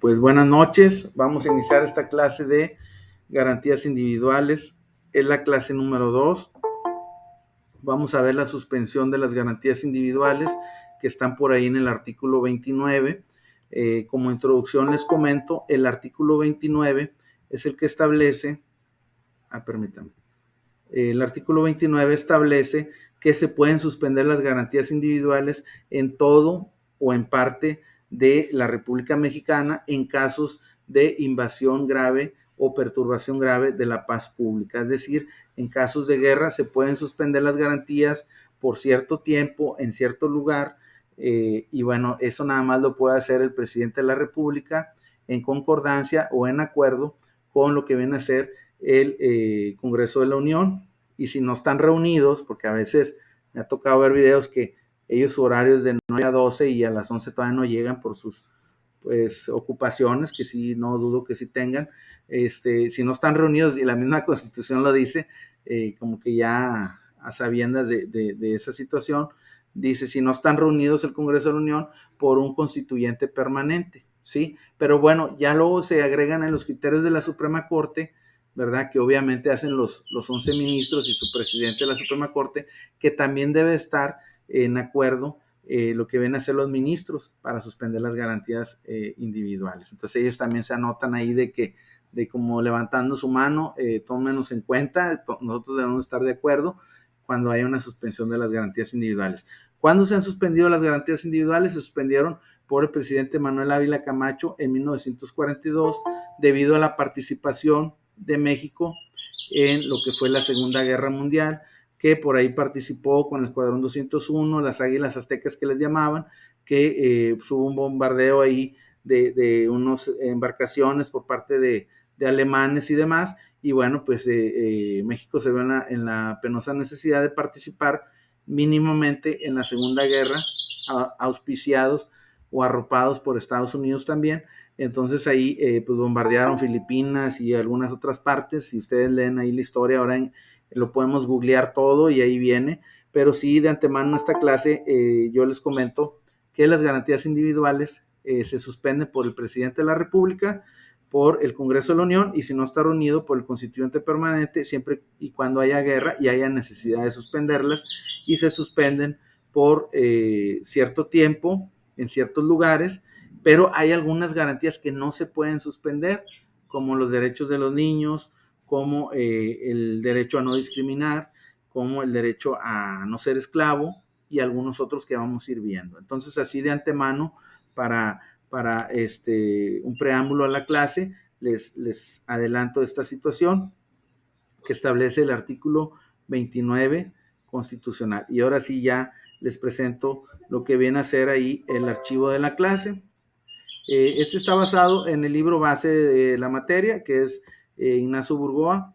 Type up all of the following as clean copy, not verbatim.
Pues buenas noches, vamos a iniciar esta clase de garantías individuales. Es la clase número 2. Vamos a ver la suspensión de las garantías individuales que están por ahí en el artículo 29. Como introducción les comento, el artículo 29 es el que establece, permítanme, el artículo 29 establece que se pueden suspender las garantías individuales en todo o en parte de la República Mexicana en casos de invasión grave o perturbación grave de la paz pública. Es decir, en casos de guerra se pueden suspender las garantías por cierto tiempo en cierto lugar, y bueno, eso nada más lo puede hacer el presidente de la República en concordancia o en acuerdo con lo que viene a ser el Congreso de la Unión. Y si no están reunidos, porque a veces me ha tocado ver videos que ellos su horario es de 9 a 12 y a las 11 todavía no llegan por sus pues ocupaciones, que sí, no dudo que sí tengan. Si no están reunidos, y la misma Constitución lo dice, como que ya a sabiendas de esa situación, dice, si no están reunidos el Congreso de la Unión por un constituyente permanente, ¿sí? Pero bueno, ya luego se agregan en los criterios de la Suprema Corte, ¿verdad? Que obviamente hacen los 11 ministros y su presidente de la Suprema Corte, que también debe estar en acuerdo lo que ven a hacer los ministros para suspender las garantías individuales. Entonces ellos también se anotan ahí de como levantando su mano, tómenos en cuenta, nosotros debemos estar de acuerdo cuando haya una suspensión de las garantías individuales. ¿Cuándo se han suspendido las garantías individuales? Se suspendieron por el presidente Manuel Ávila Camacho en 1942 debido a la participación de México en lo que fue la Segunda Guerra Mundial, que por ahí participó con el Escuadrón 201, las Águilas Aztecas que les llamaban, que pues, hubo un bombardeo ahí de unas embarcaciones por parte de alemanes y demás, y bueno, pues México se ve en la penosa necesidad de participar mínimamente en la Segunda Guerra, auspiciados o arropados por Estados Unidos también. Entonces ahí pues bombardearon Filipinas y algunas otras partes. Si ustedes leen ahí la historia, ahora lo podemos googlear todo y ahí viene. Pero sí, de antemano en esta clase yo les comento que las garantías individuales se suspenden por el presidente de la República, por el Congreso de la Unión, y si no está reunido, por el constituyente permanente, siempre y cuando haya guerra y haya necesidad de suspenderlas, y se suspenden por cierto tiempo en ciertos lugares, pero hay algunas garantías que no se pueden suspender, como los derechos de los niños, como el derecho a no discriminar, como el derecho a no ser esclavo y algunos otros que vamos a ir viendo. Entonces, así de antemano, para un preámbulo a la clase, les adelanto esta situación que establece el artículo 29 constitucional. Y ahora sí ya les presento lo que viene a ser ahí el archivo de la clase. Este está basado en el libro base de la materia, que es Ignacio Burgoa,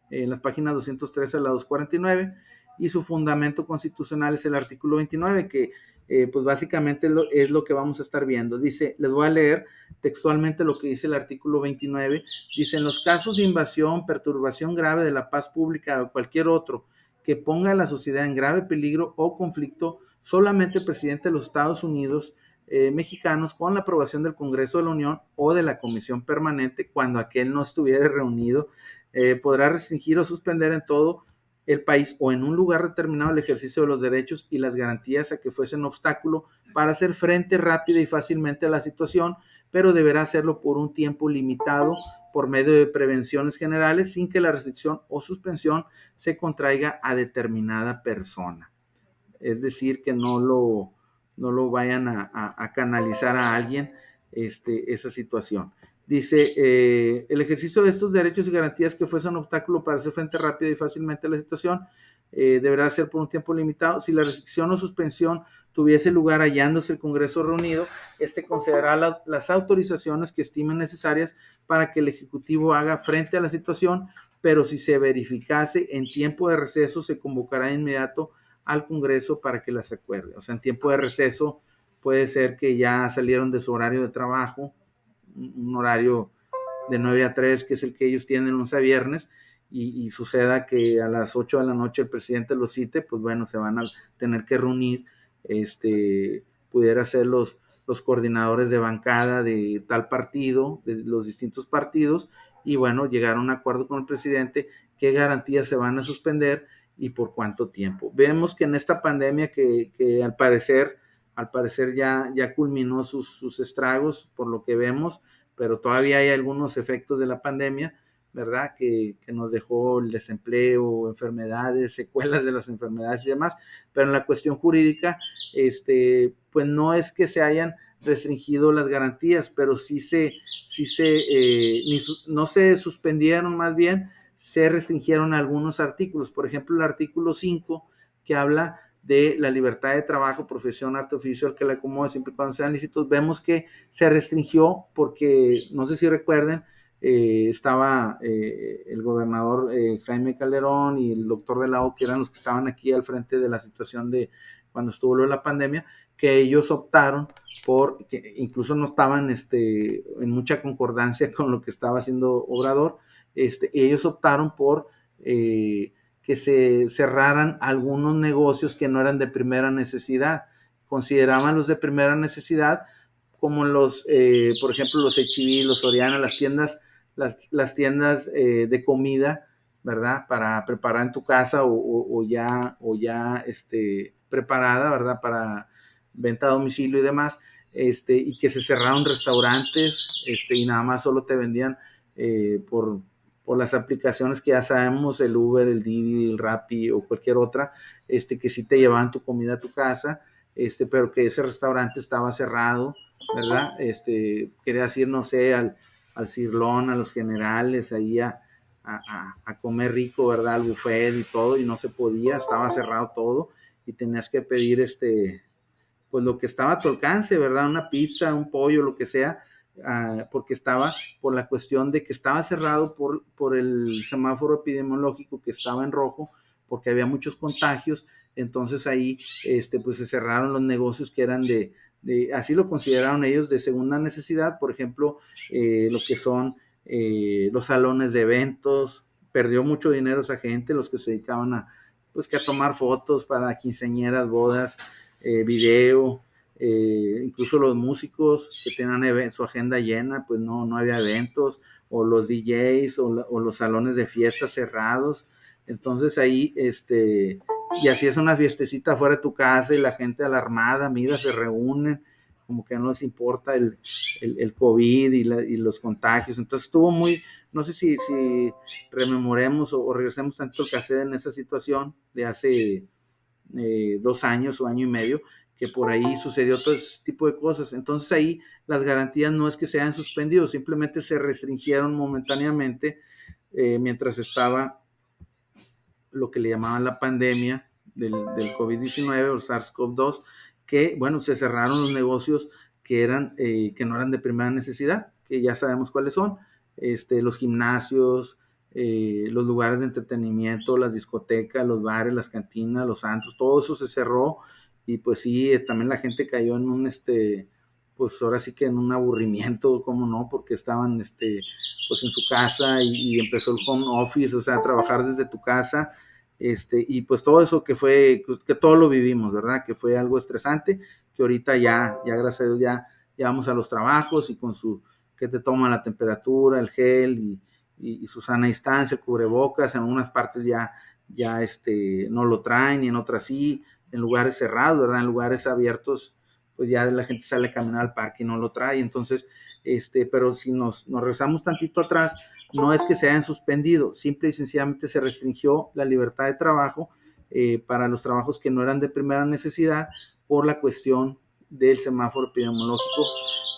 en las páginas 213 a la 249, y su fundamento constitucional es el artículo 29, que pues básicamente es lo que vamos a estar viendo. Dice, les voy a leer textualmente lo que dice el artículo 29. Dice, en los casos de invasión, perturbación grave de la paz pública o cualquier otro que ponga a la sociedad en grave peligro o conflicto, solamente el presidente de los Estados Unidos mexicanos, con la aprobación del Congreso de la Unión o de la Comisión Permanente, cuando aquel no estuviera reunido, podrá restringir o suspender en todo el país o en un lugar determinado el ejercicio de los derechos y las garantías a que fuesen obstáculo para hacer frente rápida y fácilmente a la situación, pero deberá hacerlo por un tiempo limitado por medio de prevenciones generales sin que la restricción o suspensión se contraiga a determinada persona. Es decir, que no lo vayan a canalizar a alguien esa situación. Dice, el ejercicio de estos derechos y garantías que fuesen un obstáculo para hacer frente rápida y fácilmente a la situación deberá ser por un tiempo limitado. Si la restricción o suspensión tuviese lugar hallándose el Congreso reunido, concederá las autorizaciones que estimen necesarias para que el Ejecutivo haga frente a la situación, pero si se verificase en tiempo de receso, se convocará de inmediato al Congreso para que las acuerde. O sea, en tiempo de receso puede ser que ya salieron de su horario de trabajo, un horario de 9 a 3, que es el que ellos tienen lunes a viernes, y suceda que a las 8 de la noche el presidente los cite, pues bueno, se van a tener que reunir, pudiera ser los coordinadores de bancada de tal partido, de los distintos partidos, y bueno, llegaron a un acuerdo con el presidente qué garantías se van a suspender y por cuánto tiempo. Vemos que en esta pandemia que al parecer ya culminó sus estragos, por lo que vemos, pero todavía hay algunos efectos de la pandemia, ¿verdad? Que nos dejó el desempleo, enfermedades, secuelas de las enfermedades y demás, pero en la cuestión jurídica, pues no es que se hayan restringido las garantías, pero no se suspendieron, más bien se restringieron algunos artículos. Por ejemplo, el artículo 5 que habla de la libertad de trabajo, profesión, arte, oficio, al que le acomode, siempre y cuando sean lícitos. Vemos que se restringió porque, no sé si recuerden, estaba el gobernador Jaime Calderón y el doctor de la O, que eran los que estaban aquí al frente de la situación de cuando estuvo lo de la pandemia, que ellos optaron por, que incluso no estaban en mucha concordancia con lo que estaba haciendo Obrador, ellos optaron por que se cerraran algunos negocios que no eran de primera necesidad. Consideraban los de primera necesidad como por ejemplo, los H-E-B, los Soriana, las tiendas de comida, ¿verdad? Para preparar en tu casa o ya preparada, ¿verdad? Para venta a domicilio y demás, y que se cerraron restaurantes, y nada más solo te vendían por las aplicaciones que ya sabemos, el Uber, el Didi, el Rappi o cualquier otra, que sí te llevaban tu comida a tu casa, pero que ese restaurante estaba cerrado, ¿verdad? Querías ir, no sé, al Cirlón, a los Generales, ahí a comer rico, ¿verdad? Al buffet y todo, y no se podía, estaba cerrado todo, y tenías que pedir pues lo que estaba a tu alcance, ¿verdad? Una pizza, un pollo, lo que sea, porque estaba por la cuestión de que estaba cerrado por el semáforo epidemiológico que estaba en rojo, porque había muchos contagios. Entonces ahí pues se cerraron los negocios que eran así lo consideraron ellos, de segunda necesidad. Por ejemplo, lo que son los salones de eventos. Perdió mucho dinero esa gente, los que se dedicaban pues que a tomar fotos para quinceañeras, bodas, video, incluso los músicos que tenían su agenda llena, pues no había eventos, o los DJs o los salones de fiestas cerrados. Entonces ahí, y así es una fiestecita fuera de tu casa y la gente alarmada, mira, se reúnen, como que no les importa el COVID y los contagios. Entonces estuvo muy, no sé si rememoremos o regresemos tanto el cassette en esa situación de hace 2 años o año y medio, que por ahí sucedió todo ese tipo de cosas. Entonces ahí las garantías no es que se hayan suspendido, simplemente se restringieron momentáneamente mientras estaba lo que le llamaban la pandemia del COVID-19 o SARS-CoV-2, que bueno, se cerraron los negocios que no eran de primera necesidad, que ya sabemos cuáles son, los gimnasios, los lugares de entretenimiento, las discotecas, los bares, las cantinas, los antros, todo eso se cerró. Y pues sí, también la gente cayó en pues ahora sí que en un aburrimiento, ¿cómo no? Porque estaban pues en su casa y empezó el home office, o sea, trabajar desde tu casa, y pues todo eso que todo lo vivimos, ¿verdad? Que fue algo estresante, que ahorita ya gracias a Dios ya vamos a los trabajos y que te toman la temperatura, el gel y su sana distancia, el cubrebocas. En algunas partes ya no lo traen y en otras sí, en lugares cerrados, ¿verdad? En lugares abiertos, pues ya la gente sale a caminar al parque y no lo trae. Entonces, pero si nos rezamos tantito atrás, no es que se hayan suspendido, simple y sencillamente se restringió la libertad de trabajo para los trabajos que no eran de primera necesidad por la cuestión del semáforo epidemiológico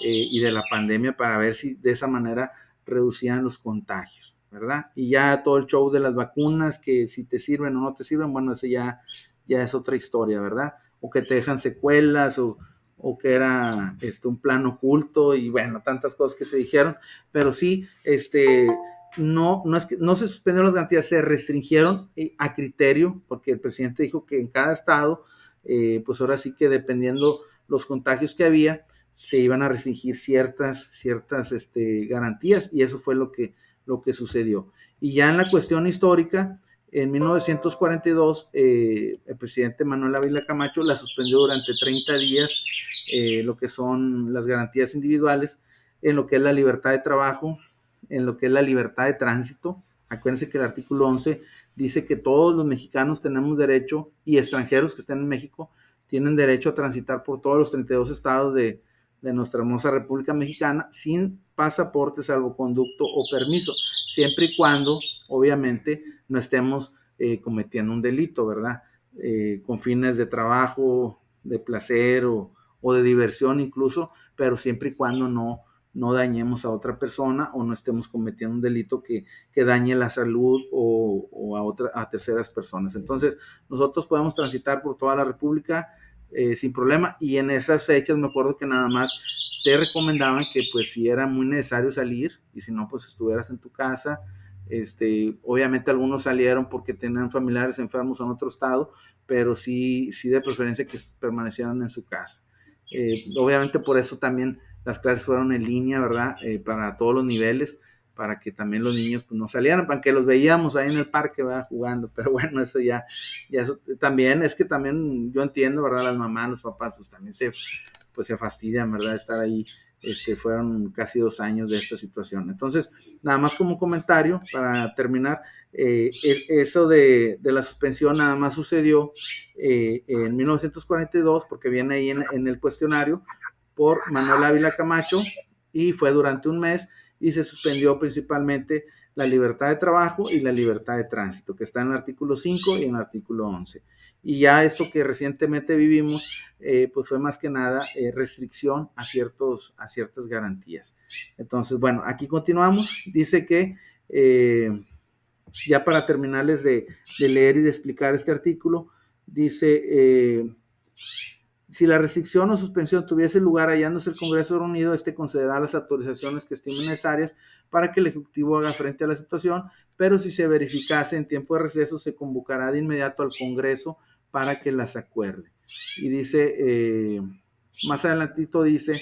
y de la pandemia, para ver si de esa manera reducían los contagios, ¿verdad? Y ya todo el show de las vacunas, que si te sirven o no te sirven, bueno, eso ya es otra historia, ¿verdad? O que te dejan secuelas o que era un plan oculto y bueno, tantas cosas que se dijeron, pero sí, no es que no se suspendieron las garantías, se restringieron a criterio, porque el presidente dijo que en cada estado, pues ahora sí que dependiendo los contagios que había, se iban a restringir ciertas garantías, y eso fue lo que sucedió. Y ya en la cuestión histórica, En 1942, el presidente Manuel Ávila Camacho la suspendió durante 30 días, lo que son las garantías individuales, en lo que es la libertad de trabajo, en lo que es la libertad de tránsito. Acuérdense que el artículo 11 dice que todos los mexicanos tenemos derecho, y extranjeros que estén en México, tienen derecho a transitar por todos los 32 estados de nuestra hermosa República Mexicana sin pasaporte, salvoconducto o permiso, siempre y cuando, obviamente, no estemos cometiendo un delito, ¿verdad? Con fines de trabajo, de placer o de diversión incluso, pero siempre y cuando no dañemos a otra persona o no estemos cometiendo un delito que dañe la salud o a terceras personas. Entonces, nosotros podemos transitar por toda la República sin problema, y en esas fechas me acuerdo que nada más te recomendaban que pues si era muy necesario salir, y si no pues estuvieras en tu casa. Obviamente algunos salieron porque tenían familiares enfermos en otro estado, pero sí de preferencia que permanecieran en su casa. Obviamente por eso también las clases fueron en línea, ¿verdad? Para todos los niveles, para que también los niños pues no salieran, para que los veíamos ahí en el parque, ¿verdad? Jugando, pero bueno, eso ya eso también, es que también yo entiendo, ¿verdad? Las mamás, los papás, pues también se fastidian, ¿verdad? Estar ahí. Fueron casi 2 años de esta situación. Entonces, nada más como comentario para terminar, eso de la suspensión nada más sucedió en 1942, porque viene ahí en el cuestionario, por Manuel Ávila Camacho, y fue durante un mes, y se suspendió principalmente la libertad de trabajo y la libertad de tránsito, que está en el artículo 5 y en el artículo 11. Y ya esto que recientemente vivimos, pues fue más que nada restricción a ciertas garantías. Entonces, bueno, aquí continuamos. Dice que, ya para terminarles de leer y de explicar este artículo, dice, si la restricción o suspensión tuviese lugar hallándose el Congreso reunido, concederá las autorizaciones que estime necesarias para que el Ejecutivo haga frente a la situación, pero si se verificase en tiempo de receso, se convocará de inmediato al Congreso para que las acuerde. Y dice, más adelantito dice,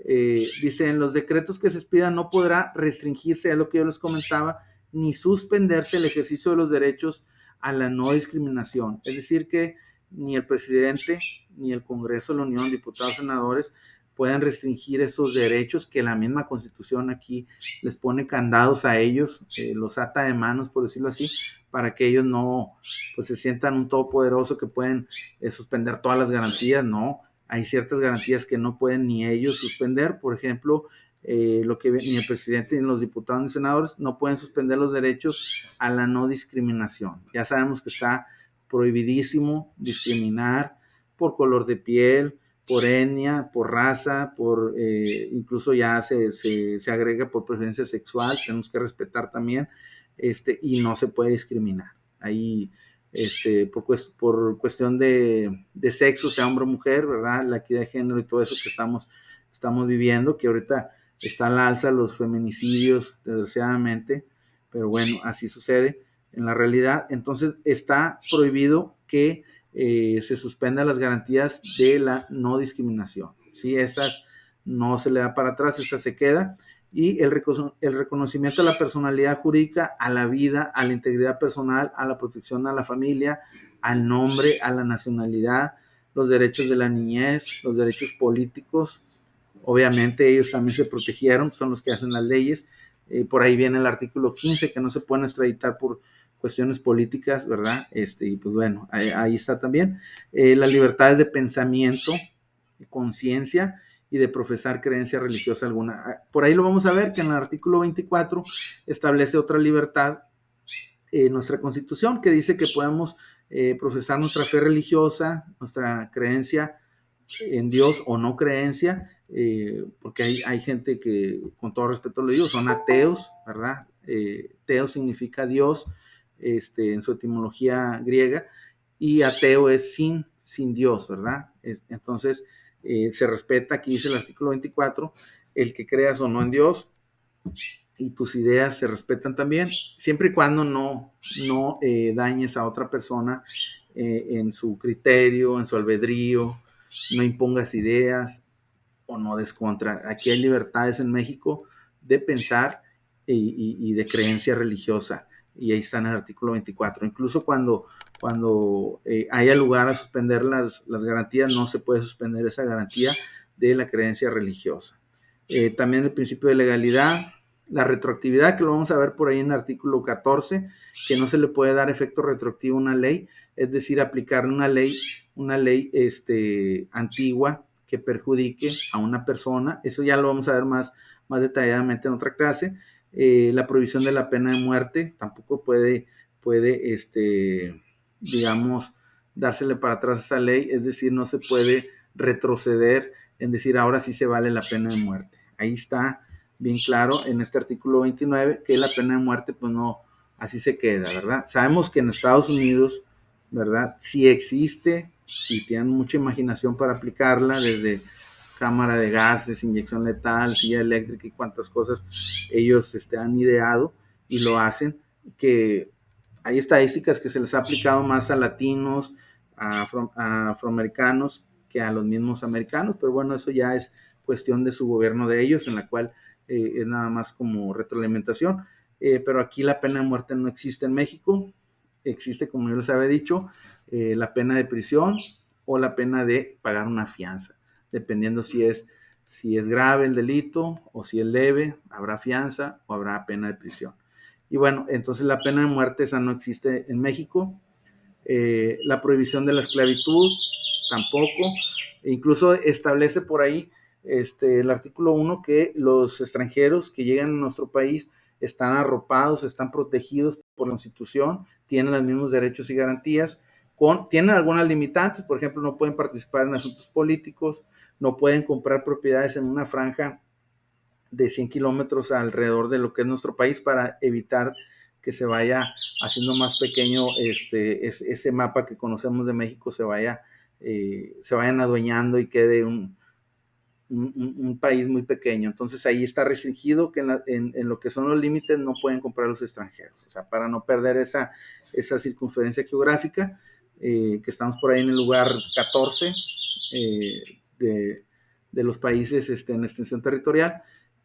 en los decretos que se expidan no podrá restringirse, es lo que yo les comentaba, ni suspenderse el ejercicio de los derechos a la no discriminación. Es decir, que ni el presidente ni el Congreso de la Unión, diputados, senadores, pueden restringir esos derechos que la misma Constitución aquí les pone candados a ellos, los ata de manos, por decirlo así, para que ellos no pues se sientan un todopoderoso que pueden suspender todas las garantías. No, hay ciertas garantías que no pueden ni ellos suspender. Por ejemplo, lo que ni el presidente ni los diputados ni senadores no pueden suspender los derechos a la no discriminación. Ya sabemos que está prohibidísimo discriminar por color de piel, por etnia, por raza, incluso ya se agrega por preferencia sexual. Tenemos que respetar también, y no se puede discriminar. Ahí, por cuestión de sexo, sea hombre o mujer, ¿verdad? La equidad de género y todo eso que estamos viviendo, que ahorita está a la alza los feminicidios, desgraciadamente, pero bueno, así sucede en la realidad. Entonces está prohibido que se suspendan las garantías de la no discriminación. ¿Sí? Esas no se le da para atrás, esa se queda. Y el reconocimiento a la personalidad jurídica, a la vida, a la integridad personal, a la protección a la familia, al nombre, a la nacionalidad, los derechos de la niñez, los derechos políticos. Obviamente ellos también se protegieron, son los que hacen las leyes. Por ahí viene el artículo 15, que no se pueden extraditar por cuestiones políticas, ¿verdad? Y pues bueno, ahí está también. Las libertades de pensamiento, de conciencia y de profesar creencia religiosa alguna. Por ahí lo vamos a ver, que en el artículo 24 establece otra libertad en nuestra Constitución, que dice que podemos profesar nuestra fe religiosa, nuestra creencia en Dios o no creencia, porque hay gente que, con todo respeto lo digo, son ateos, ¿verdad? Teo significa Dios, en su etimología griega, y ateo es sin Dios, ¿verdad? Entonces, se respeta, aquí dice el artículo 24, el que creas o no en Dios, y tus ideas se respetan también, siempre y cuando no dañes a otra persona en su criterio, en su albedrío, no impongas ideas o no des contra. Aquí hay libertades en México de pensar y de creencia religiosa. y ahí está en el artículo 24. Incluso cuando haya lugar a suspender las garantías, no se puede suspender esa garantía de la creencia religiosa. También el principio de legalidad, la retroactividad, que lo vamos a ver por ahí en el artículo 14, que no se le puede dar efecto retroactivo a una ley, es decir, aplicar una ley antigua que perjudique a una persona. Eso ya lo vamos a ver más detalladamente en otra clase. La prohibición de la pena de muerte tampoco puede digamos, dársele para atrás a esa ley, es decir, no se puede retroceder en decir ahora sí se vale la pena de muerte. Ahí está bien claro en este artículo 29 que la pena de muerte pues no, así se queda, ¿verdad? Sabemos que en Estados Unidos, ¿verdad? Sí existe y tienen mucha imaginación para aplicarla, desde cámara de gases, inyección letal, silla eléctrica y cuantas cosas ellos han ideado y lo hacen, que hay estadísticas que se les ha aplicado más a latinos, a afroamericanos que a los mismos americanos, pero bueno, eso ya es cuestión de su gobierno de ellos, en la cual es nada más como retroalimentación, pero aquí la pena de muerte no existe en México, existe, como yo les había dicho, la pena de prisión o la pena de pagar una fianza, dependiendo si es grave el delito o si es leve, habrá fianza o habrá pena de prisión. Y bueno, entonces la pena de muerte esa no existe en México. La prohibición de la esclavitud tampoco. E incluso establece por ahí el artículo 1 que los extranjeros que llegan a nuestro país están arropados, están protegidos por la Constitución, tienen los mismos derechos y garantías, tienen algunas limitantes, por ejemplo, no pueden participar en asuntos políticos, no pueden comprar propiedades en una franja de 100 kilómetros alrededor de lo que es nuestro país para evitar que se vaya haciendo más pequeño ese mapa que conocemos de México, se vayan adueñando y quede un país muy pequeño. Entonces ahí está restringido que en lo que son los límites no pueden comprar los extranjeros, o sea, para no perder esa circunferencia geográfica, que estamos por ahí en el lugar 14 de los países en extensión territorial,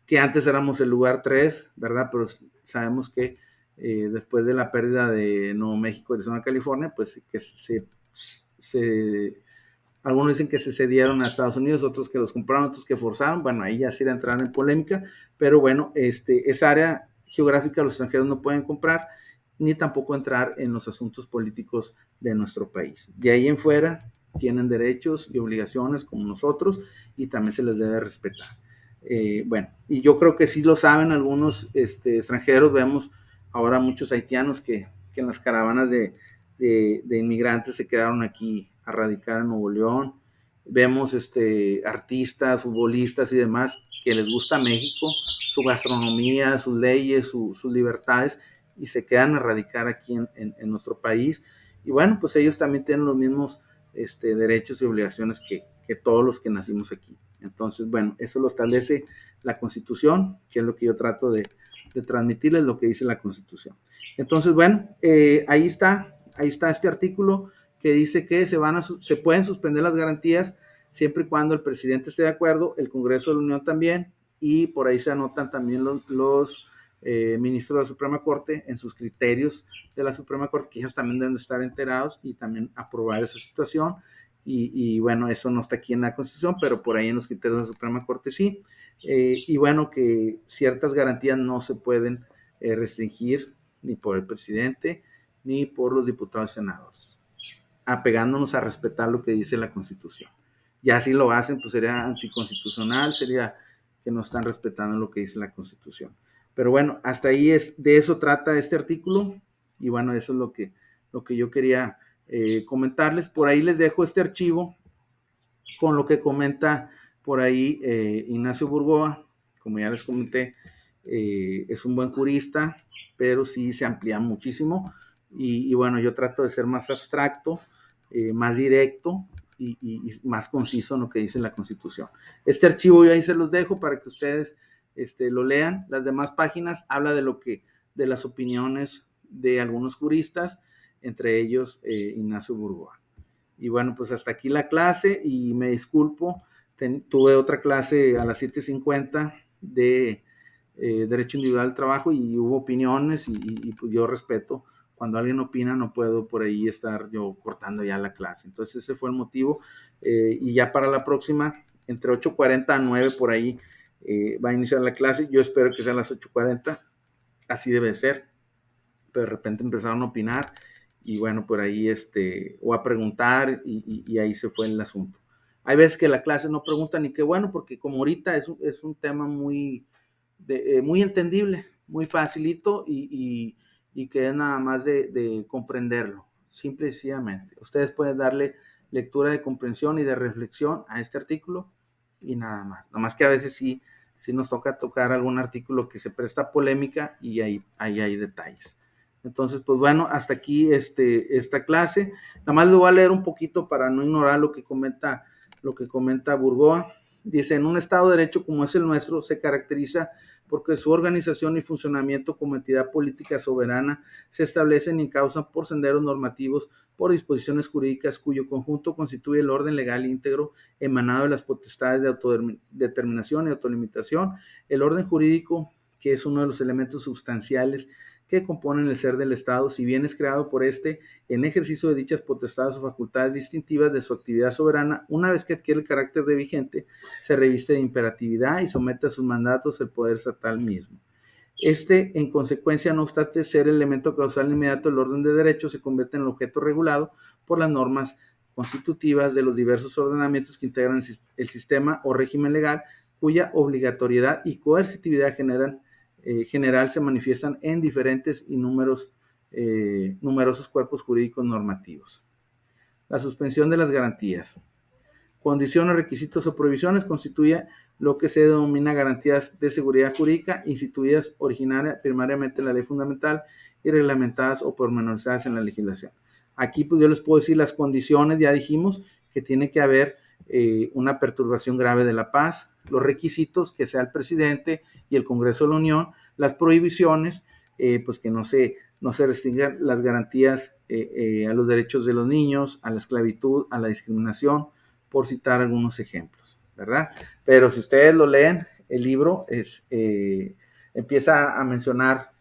que antes éramos el lugar 3, ¿verdad? Pero sabemos que después de la pérdida de Nuevo México, Arizona, California, pues que algunos dicen que se cedieron a Estados Unidos, otros que los compraron, otros que forzaron. Bueno, ahí ya se irá a entrar en polémica, pero bueno, esa área geográfica los extranjeros no pueden comprar, ni tampoco entrar en los asuntos políticos de nuestro país. De ahí en fuera tienen derechos y obligaciones como nosotros y también se les debe respetar. Bueno, y yo creo que sí lo saben algunos extranjeros. Vemos ahora muchos haitianos que en las caravanas de inmigrantes se quedaron aquí a radicar en Nuevo León. Vemos artistas, futbolistas y demás que les gusta México, su gastronomía, sus leyes, sus libertades, y se quedan a radicar aquí en nuestro país. Y bueno, pues ellos también tienen los mismos derechos y obligaciones que todos los que nacimos aquí. Entonces, bueno, eso lo establece la Constitución, que es lo que yo trato de transmitirles, lo que dice la Constitución. Entonces, bueno, ahí está este artículo que dice que se pueden suspender las garantías siempre y cuando el presidente esté de acuerdo, el Congreso de la Unión también, y por ahí se anotan también los ministros de la Suprema Corte en sus criterios de la Suprema Corte, que ellos también deben estar enterados y también aprobar esa situación. Y bueno, eso no está aquí en la Constitución, pero por ahí en los criterios de la Suprema Corte sí. Y bueno, que ciertas garantías no se pueden restringir ni por el presidente ni por los diputados y senadores, apegándonos a respetar lo que dice la Constitución. Ya si lo hacen, pues sería anticonstitucional, sería que no están respetando lo que dice la Constitución. Pero bueno, hasta ahí de eso trata este artículo, y bueno, eso es lo que yo quería comentarles. Por ahí les dejo este archivo con lo que comenta por ahí Ignacio Burgoa. Como ya les comenté, es un buen jurista, pero sí se amplía muchísimo. Y bueno, yo trato de ser más abstracto, más directo y más conciso en lo que dice la Constitución. Este archivo yo ahí se los dejo para que ustedes lo lean. Las demás páginas habla de las opiniones de algunos juristas, entre ellos Ignacio Burgoa. Y bueno, pues hasta aquí la clase y me disculpo. Tuve otra clase a las 7:50 de derecho individual al trabajo y hubo opiniones y pues yo respeto. Cuando alguien opina no puedo por ahí estar yo cortando ya la clase. Entonces ese fue el motivo y ya para la próxima, entre 8:40 a 9 por ahí va a iniciar la clase. Yo espero que sea a las 8:40, así debe ser, pero de repente empezaron a opinar y bueno, por ahí o a preguntar y ahí se fue el asunto. Hay veces que la clase no pregunta ni qué bueno, porque como ahorita es un tema muy entendible, muy facilito y que es nada más de comprenderlo, simple y sencillamente. Ustedes pueden darle lectura de comprensión y de reflexión a este artículo y nada más. Nada más que a veces sí nos toca tocar algún artículo que se presta a polémica y ahí hay detalles. Entonces, pues bueno, hasta aquí esta clase. Nada más le voy a leer un poquito para no ignorar lo que comenta Burgoa. Dice, en un Estado de Derecho como es el nuestro, se caracteriza porque su organización y funcionamiento como entidad política soberana se establecen y encausan por senderos normativos, por disposiciones jurídicas cuyo conjunto constituye el orden legal íntegro emanado de las potestades de autodeterminación y autolimitación, el orden jurídico, que es uno de los elementos sustanciales que componen el ser del Estado, si bien es creado por en ejercicio de dichas potestades o facultades distintivas de su actividad soberana, una vez que adquiere el carácter de vigente, se reviste de imperatividad y somete a sus mandatos el poder estatal mismo. En consecuencia, no obstante ser el elemento causal inmediato del orden de derecho, se convierte en el objeto regulado por las normas constitutivas de los diversos ordenamientos que integran el sistema o régimen legal, cuya obligatoriedad y coercitividad general se manifiestan en diferentes y numerosos cuerpos jurídicos normativos. La suspensión de las garantías. Condiciones, requisitos o prohibiciones constituye lo que se denomina garantías de seguridad jurídica instituidas primariamente en la ley fundamental y reglamentadas o pormenorizadas en la legislación. Aquí pues yo les puedo decir las condiciones, ya dijimos que tiene que haber una perturbación grave de la paz, los requisitos que sea el presidente y el Congreso de la Unión, las prohibiciones, pues que no se restringan las garantías a los derechos de los niños, a la esclavitud, a la discriminación, por citar algunos ejemplos, ¿verdad? Pero si ustedes lo leen, el libro empieza a mencionar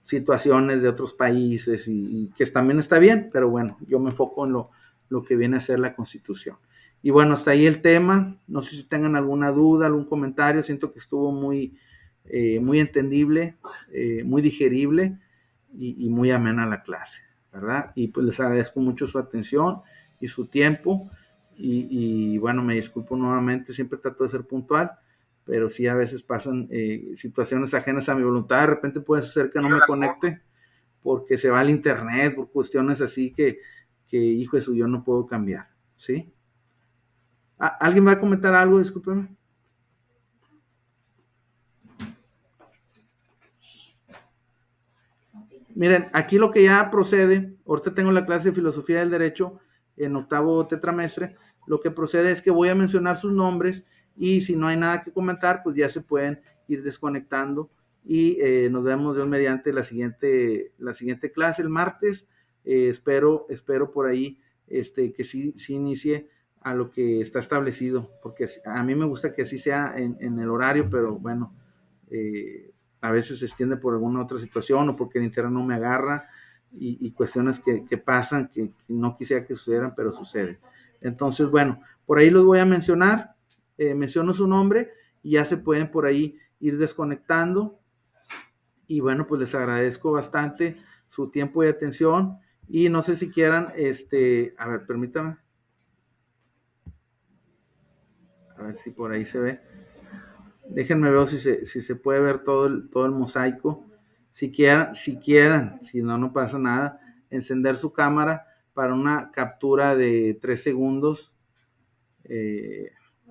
situaciones de otros países y que también está bien, pero bueno, yo me enfoco en lo que viene a ser la Constitución. Y bueno, hasta ahí el tema. No sé si tengan alguna duda, algún comentario. Siento que estuvo muy entendible, muy digerible y muy amena la clase, ¿verdad? Y pues les agradezco mucho su atención y su tiempo y bueno, me disculpo nuevamente, siempre trato de ser puntual, pero sí a veces pasan situaciones ajenas a mi voluntad, de repente puede suceder que no me conecte porque se va al internet, por cuestiones así que hijo de su, yo no puedo cambiar, ¿sí? ¿Alguien va a comentar algo? Discúlpeme. Miren, aquí lo que ya procede, ahorita tengo la clase de Filosofía del Derecho en octavo tetramestre, lo que procede es que voy a mencionar sus nombres y si no hay nada que comentar, pues ya se pueden ir desconectando y nos vemos Dios mediante la siguiente clase el martes. Espero por ahí que sí inicie a lo que está establecido, porque a mí me gusta que así sea en el horario, pero bueno, a veces se extiende por alguna otra situación o porque el internet no me agarra y cuestiones que pasan que no quisiera que sucedieran, pero suceden. Entonces, bueno, por ahí los voy a mencionar, menciono su nombre y ya se pueden por ahí ir desconectando. Y bueno, pues les agradezco bastante su tiempo y atención y no sé si quieran, a ver, permítame. A ver si por ahí se ve. Déjenme ver si se puede ver todo el mosaico. Si quieran, si no, no pasa nada, encender su cámara para una captura de 3 segundos,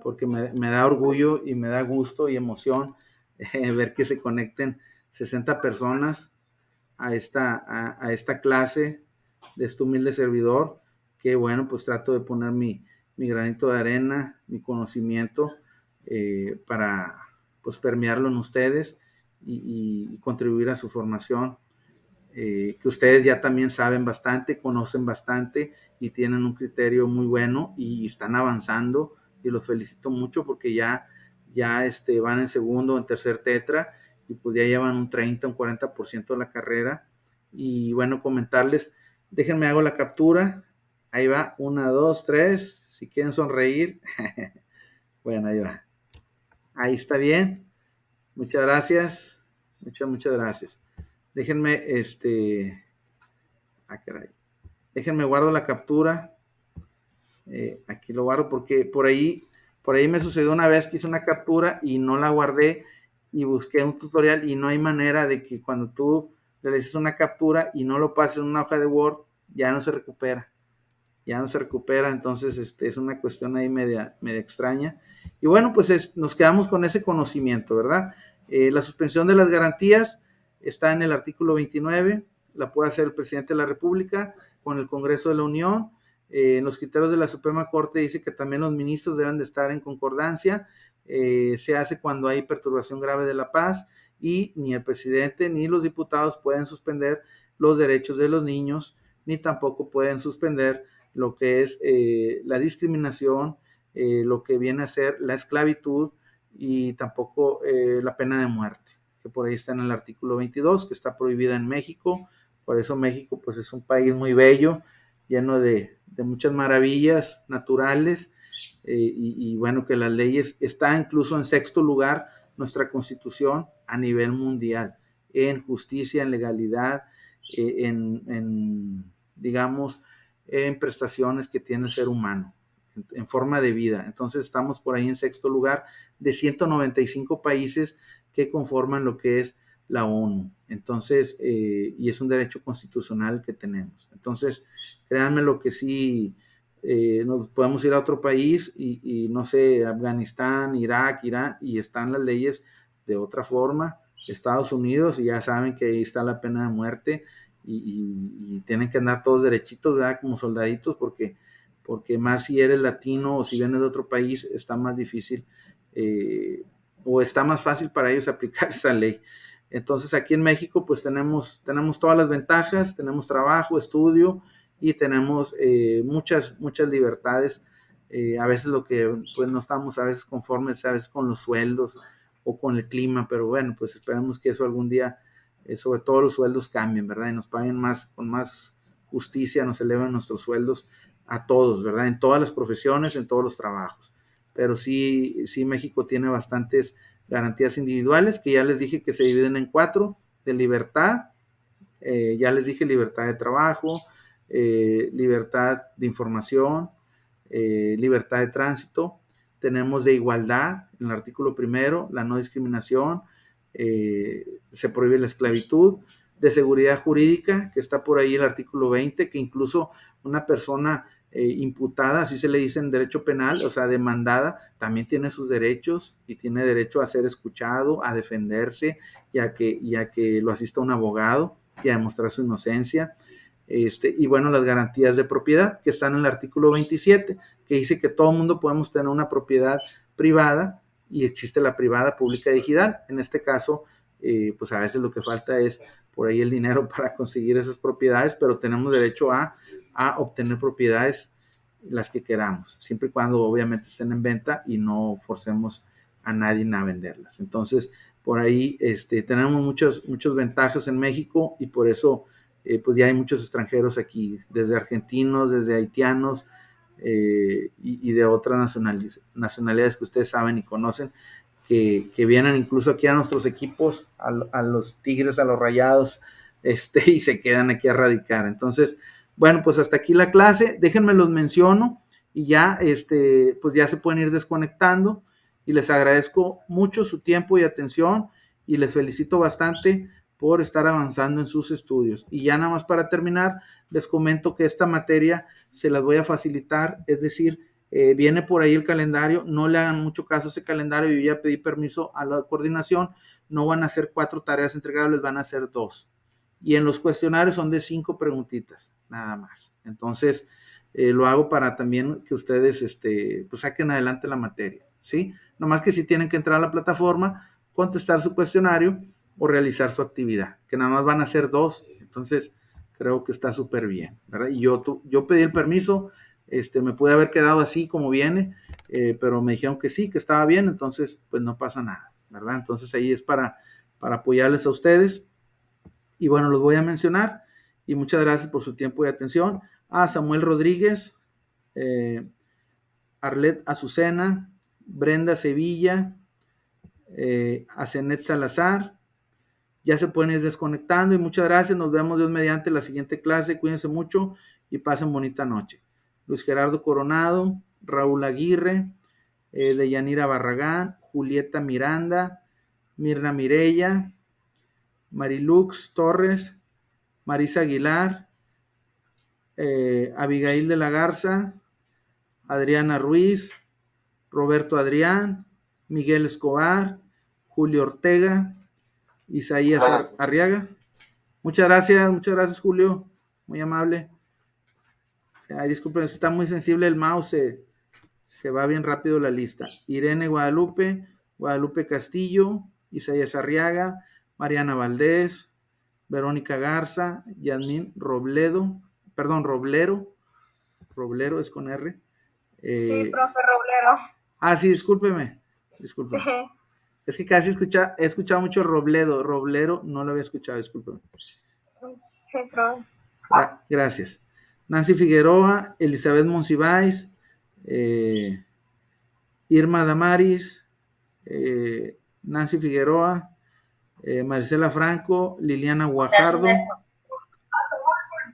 porque me da orgullo y me da gusto y emoción ver que se conecten 60 personas a esta clase de este humilde servidor, que bueno, pues trato de poner mi granito de arena, mi conocimiento, para pues permearlo en ustedes y contribuir a su formación, que ustedes ya también saben bastante, conocen bastante y tienen un criterio muy bueno y están avanzando y los felicito mucho porque ya ya van en segundo o en tercer tetra, y pues ya llevan un 30, un 40% de la carrera. Y bueno, comentarles, déjenme hago la captura, ahí va, 1, 2, 3, si quieren sonreír, bueno, ahí va, ahí está bien, muchas gracias, muchas gracias. Déjenme, caray, déjenme guardo la captura, aquí lo guardo porque por ahí me sucedió una vez que hice una captura y no la guardé, y busqué un tutorial y no hay manera de que cuando tú le dices una captura y no lo pases en una hoja de Word, ya no se recupera. Entonces es una cuestión ahí media extraña. Y bueno, pues nos quedamos con ese conocimiento, ¿verdad? La suspensión de las garantías está en el artículo 29, la puede hacer el presidente de la República con el Congreso de la Unión. En los criterios de la Suprema Corte dice que también los ministros deben de estar en concordancia. Se hace cuando hay perturbación grave de la paz, y ni el presidente ni los diputados pueden suspender los derechos de los niños, ni tampoco pueden suspender lo que es la discriminación, lo que viene a ser la esclavitud, y tampoco la pena de muerte, que por ahí está en el artículo 22, que está prohibida en México. Por eso México pues es un país muy bello, lleno de muchas maravillas naturales, y bueno, que las leyes, está incluso en sexto lugar nuestra Constitución a nivel mundial, en justicia, en legalidad, digamos, en prestaciones que tiene el ser humano, en forma de vida. Entonces estamos por ahí en sexto lugar de 195 países que conforman lo que es la ONU. Entonces, y es un derecho constitucional que tenemos. Entonces, créanme lo que sí, nos podemos ir a otro país y no sé, Afganistán, Irak, Irán, y están las leyes de otra forma. Estados Unidos, y ya saben que ahí está la pena de muerte, y tienen que andar todos derechitos, ¿verdad? Como soldaditos, porque más si eres latino o si vienes de otro país, está más difícil, o está más fácil para ellos aplicar esa ley. Entonces aquí en México pues tenemos todas las ventajas, tenemos trabajo, estudio, y tenemos muchas libertades. A veces lo que pues no estamos a veces conformes, a veces con los sueldos o con el clima, pero bueno, pues esperamos que eso algún día, sobre todo los sueldos, cambien, ¿verdad? Y nos paguen más, con más justicia, nos eleven nuestros sueldos a todos, ¿verdad? En todas las profesiones, en todos los trabajos. Pero sí México tiene bastantes garantías individuales, que ya les dije que se dividen en 4: de libertad, ya les dije libertad de trabajo, libertad de información, libertad de tránsito. Tenemos de igualdad, en el artículo 1, la no discriminación, se prohíbe la esclavitud. De seguridad jurídica, que está por ahí el artículo 20, que incluso una persona imputada, así se le dice en derecho penal, o sea, demandada, también tiene sus derechos, y tiene derecho a ser escuchado, a defenderse, y a que lo asista un abogado, y a demostrar su inocencia. Y bueno, las garantías de propiedad, que están en el artículo 27, que dice que todo mundo podemos tener una propiedad privada, y existe la privada, pública y digital. En este caso, pues a veces lo que falta es por ahí el dinero para conseguir esas propiedades, pero tenemos derecho a obtener propiedades, las que queramos, siempre y cuando obviamente estén en venta y no forcemos a nadie a venderlas. Entonces, por ahí tenemos muchas ventajas en México, y por eso pues ya hay muchos extranjeros aquí, desde argentinos, desde haitianos, y de otras nacionalidades que ustedes saben y conocen, que vienen incluso aquí a nuestros equipos, a los Tigres, a los Rayados, y se quedan aquí a radicar. Entonces, bueno, pues hasta aquí la clase, déjenme los menciono, y ya, pues ya se pueden ir desconectando, y les agradezco mucho su tiempo y atención, y les felicito bastante por estar avanzando en sus estudios. Y ya nada más para terminar, les comento que esta materia se las voy a facilitar, es decir, viene por ahí el calendario, no le hagan mucho caso a ese calendario, yo ya pedí permiso a la coordinación, no van a ser 4 tareas entregables, van a ser 2. Y en los cuestionarios son de 5 preguntitas, nada más. Entonces, lo hago para también que ustedes pues saquen adelante la materia, ¿sí? Nomás que si tienen que entrar a la plataforma, contestar su cuestionario o realizar su actividad, que nada más van a ser 2, entonces creo que está súper bien, ¿verdad? Y yo pedí el permiso, Me pude haber quedado así como viene, pero me dijeron que sí, que estaba bien, entonces pues no pasa nada, ¿verdad? Entonces ahí es para apoyarles a ustedes. Y bueno, los voy a mencionar y muchas gracias por su tiempo y atención. A Samuel Rodríguez, Arlet Azucena, Brenda Sevilla, a Zenet Salazar. Ya se pueden ir desconectando y muchas gracias. Nos vemos Dios mediante la siguiente clase. Cuídense mucho y pasen bonita noche. Luis Gerardo Coronado, Raúl Aguirre, Deyanira Barragán, Julieta Miranda, Mirna Mirella, Marilux Torres, Marisa Aguilar, Abigail de la Garza, Adriana Ruiz, Roberto Adrián, Miguel Escobar, Julio Ortega, Isaías Arriaga. Muchas gracias Julio, muy amable. Ay, disculpen, está muy sensible el mouse, se va bien rápido la lista. Irene Guadalupe, Guadalupe Castillo, Isaías Arriaga, Mariana Valdés, Verónica Garza, Yasmín Roblero es con R. Sí, profe Roblero. Sí, discúlpeme. Sí. Es que casi he escuchado mucho Roblero no lo había escuchado, discúlpeme. Sí, profe. Gracias. Nancy Figueroa, Elizabeth Monsiváis, Irma Damaris, Nancy Figueroa, Maricela Franco, Liliana Guajardo.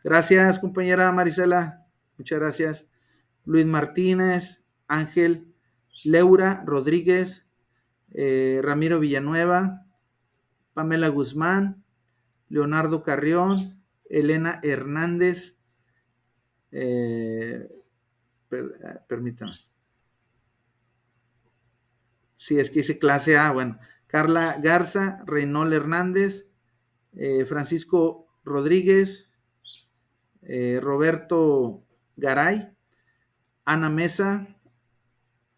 Gracias, compañera Maricela. Muchas gracias. Luis Martínez, Ángel Leura Rodríguez, Ramiro Villanueva, Pamela Guzmán, Leonardo Carrión, Elena Hernández, permítame. Sí, es que dice clase A, bueno. Carla Garza, Reynol Hernández, Francisco Rodríguez, Roberto Garay, Ana Mesa,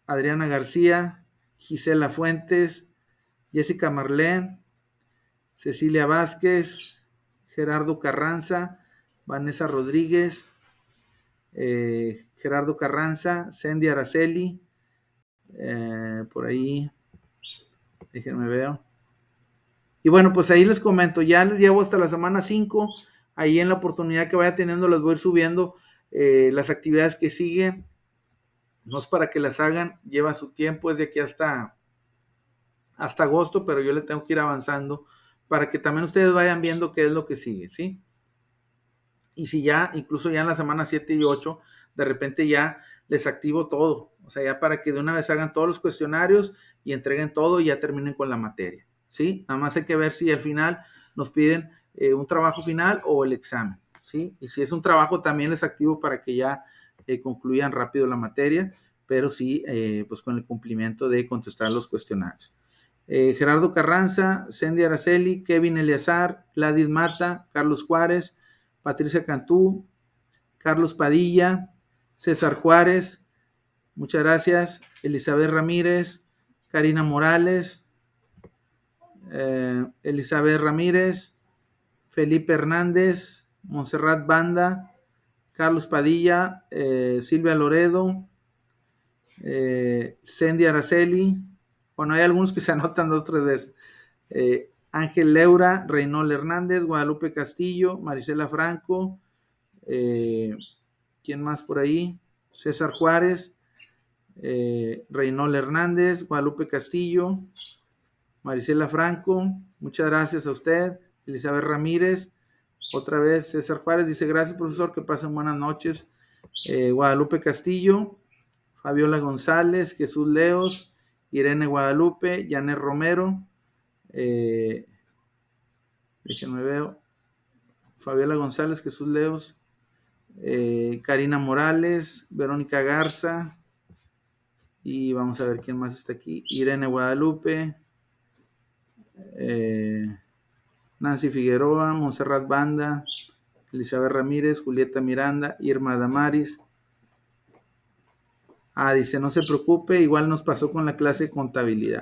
Adriana García, Gisela Fuentes, Jessica Marlén, Cecilia Vázquez, Gerardo Carranza, Vanessa Rodríguez, Gerardo Carranza, Sandy Araceli, por ahí, déjenme ver. Y bueno, pues ahí les comento, ya les llevo hasta la semana 5, ahí en la oportunidad que vaya teniendo les voy a ir subiendo las actividades que siguen, no es para que las hagan, lleva su tiempo, es de aquí hasta agosto, pero yo le tengo que ir avanzando para que también ustedes vayan viendo qué es lo que sigue, ¿sí? Y si ya, incluso ya en la semana 7 y 8, de repente ya les activo todo, o sea, ya para que de una vez hagan todos los cuestionarios y entreguen todo y ya terminen con la materia, ¿sí? Nada más hay que ver si al final nos piden un trabajo final o el examen, ¿sí? Y si es un trabajo también les activo para que ya concluyan rápido la materia, pero sí, pues con el cumplimiento de contestar los cuestionarios. Gerardo Carranza, Sandy Araceli, Kevin Eleazar, Gladys Mata, Carlos Juárez, Patricia Cantú, Carlos Padilla, César Juárez, muchas gracias, Elizabeth Ramírez, Karina Morales, Elizabeth Ramírez, Felipe Hernández, Montserrat Banda, Carlos Padilla, Silvia Loredo, Sandy Araceli, bueno, hay algunos que se anotan 2 o 3 veces, Ángel Leura, Reynol Hernández, Guadalupe Castillo, Marisela Franco, ¿quién más por ahí? César Juárez, Reynol Hernández, Guadalupe Castillo, Marisela Franco, muchas gracias a usted, Elizabeth Ramírez, otra vez César Juárez, dice gracias profesor, que pasen buenas noches, Guadalupe Castillo, Fabiola González, Jesús Leos, Irene Guadalupe, Janet Romero, déjenme ver, Fabiola González, Jesús Leos, Karina Morales, Verónica Garza, y vamos a ver quién más está aquí, Irene Guadalupe, Nancy Figueroa, Montserrat Banda, Elizabeth Ramírez, Julieta Miranda, Irma Damaris. Dice, no se preocupe, igual nos pasó con la clase de contabilidad.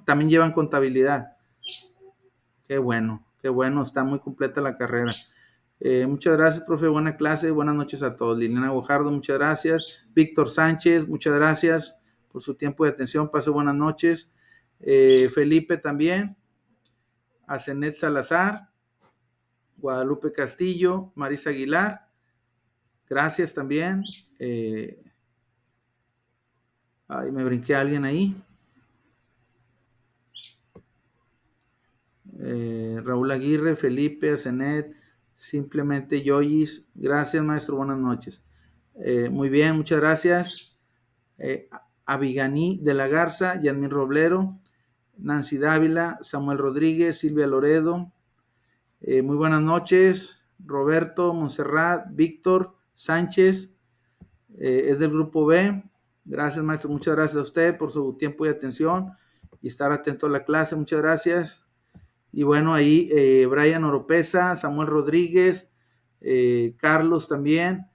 También llevan contabilidad. Qué bueno, está muy completa la carrera. Muchas gracias, profe. Buena clase. Buenas noches a todos. Liliana Guajardo, muchas gracias. Víctor Sánchez, muchas gracias por su tiempo de atención. Pase buenas noches. Felipe también. Azenet Salazar. Guadalupe Castillo. Marisa Aguilar. Gracias también. Me brinqué a alguien ahí. Raúl Aguirre, Felipe, Azenet, simplemente Yoyis. Gracias, maestro. Buenas noches. Muy bien, muchas gracias. Abiganí de la Garza, Yasmín Roblero, Nancy Dávila, Samuel Rodríguez, Silvia Loredo. Muy buenas noches. Roberto, Montserrat, Víctor Sánchez, es del grupo B. Gracias, maestro. Muchas gracias a usted por su tiempo y atención y estar atento a la clase. Muchas gracias. Y bueno, ahí Brian Oropesa, Samuel Rodríguez, Carlos también,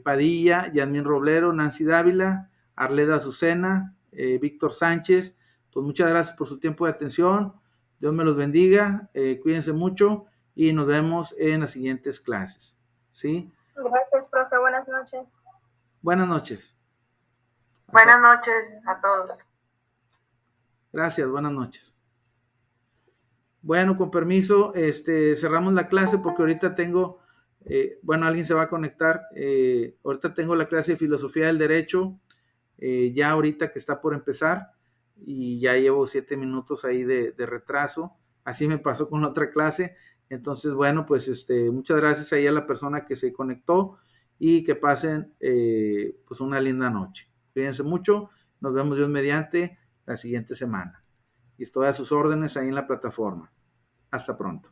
Padilla, Yasmín Roblero, Nancy Dávila, Arleda Azucena, Víctor Sánchez. Pues muchas gracias por su tiempo de atención. Dios me los bendiga. Cuídense mucho y nos vemos en las siguientes clases. ¿Sí? Gracias, profe. Buenas noches. Buenas noches. Buenas noches a todos. Gracias, buenas noches. Bueno, con permiso, cerramos la clase porque ahorita tengo, alguien se va a conectar. Ahorita tengo la clase de Filosofía del Derecho, ya ahorita que está por empezar, y ya llevo 7 minutos ahí de retraso. Así me pasó con la otra clase. Entonces, bueno, pues muchas gracias ahí a la persona que se conectó y que pasen pues una linda noche. Cuídense mucho, nos vemos Dios mediante la siguiente semana. Y estoy a sus órdenes ahí en la plataforma. Hasta pronto.